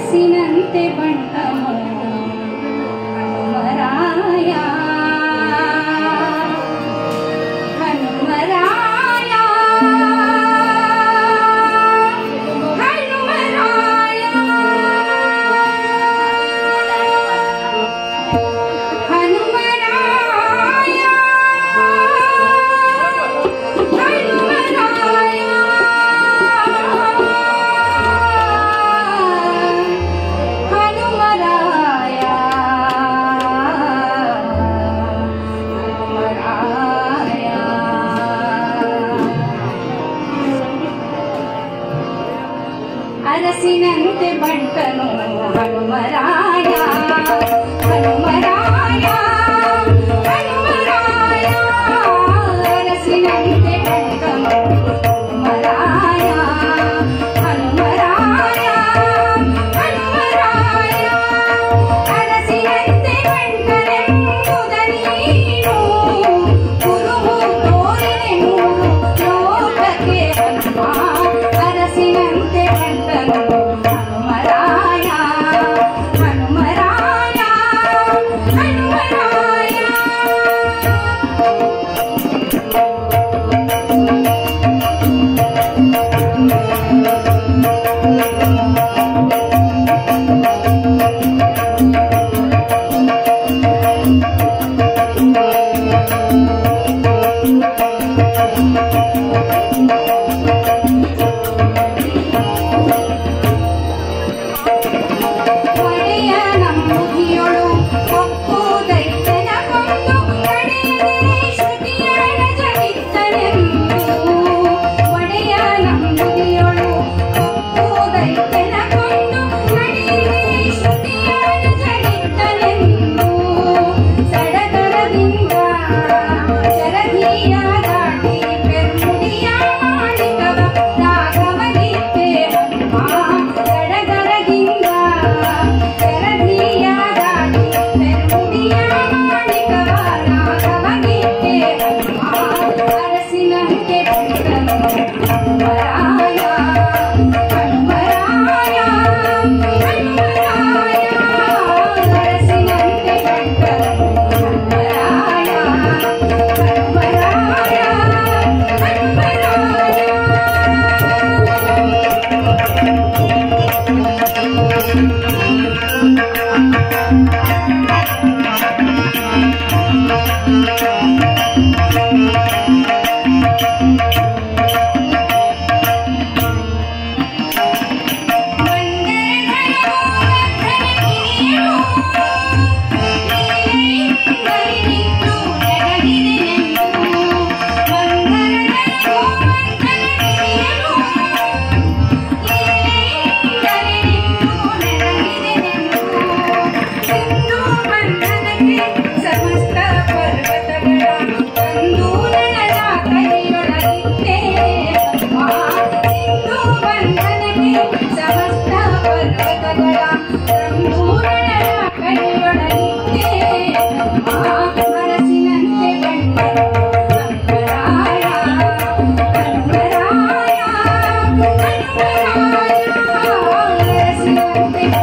ಅರಸಿನಂತೆ ಬಂಟನು ಹನುಮರಾಯ ಹನುಮರಾಯ ಹನುಮರಾಯ ಹನುಮರಾಯ ಅರಸಿನಂತೆ ಬಂಟನು ಹನುಮರಾಯ ಹನುಮರಾಯ ಹನುಮರಾಯ ಅರಸಿನಂತೆ ಬಂಟನು ಹನುಮರಾಯ ಹನುಮರಾಯ ಹನುಮರಾಯ ಅರಸಿನಂತೆ ಬಂಟನೆಂಬುದನೀನು ಕುರುಹು ತೋರಿನೆನು ಲೋಕಕ್ಕೆ ಹನುಮ ಅರಸಿನಂತೆ ಬಂಟನು ಹನುಮರಾಯ ಹನುಮರಾಯ ಹನುಮರಾಯ ಒಡೆಯ ನಮ್ಮುದಿಯೊಳು ಒಪ್ಪುದೈತನ ಕೊಂದು ನಡೆಯದೆ ಶ್ರುತಿಯಳ ಜಗಿತ್ತನೆಂದು ಒಡೆಯ ನಮ್ಮುದಿಯೊಳು ಒಪ್ಪುದೈತನ ಕೊಂದು ನಡೆಯದೆ ಶ್ರುತಿಯಳ ಜಗಿತ್ತನೆಂದು ಸಡಗರದಿಂದ ಶರಧಿಯ ದಾಟಿ ಪೆರ್ಮುಡಿಯ ಮಾಡಿದವ ರಾಘವಗೀತೆ ಹನುಮ ಸಡಗರದಿಂದ ಶರಧಿಯ ದಾಟಿ ಪೆರ್ಮುಡಿಯ ಮಾಡಿದವ ರಾಘವಗೀತೆ ಹನುಮ ಅರಸಿನಂತೆ ಬಂಟನು ಹನುಮರಾಯ ಹನುಮರಾಯ ಹನುಮರಾಯ ಅರಸಿನಂತೆ ಬಂಟನು ಹನುಮರಾಯ ಹನುಮರಾಯ ಹನುಮರಾಯ ಸಮಸ್ತ ಪರ್ವತಗಳ ತಂದು ನನಗ ಕೈಯೊಳಗಿಟ್ಟೆ ಇಂದು ಬಂಧನಕ್ಕೆ ಸಮಸ್ತ ಪರ್ವತಗಳ ತಂದು ನನಗ ಕೈಯೊಳಗಿಟ್ಟೆ ಅರಸಿನಂತೆ ಬಂಟನು ಹನುಮರಾಯ ಹನುಮರಾಯ ಹನುಮರಾಯ ಅರಸಿನಂತೆ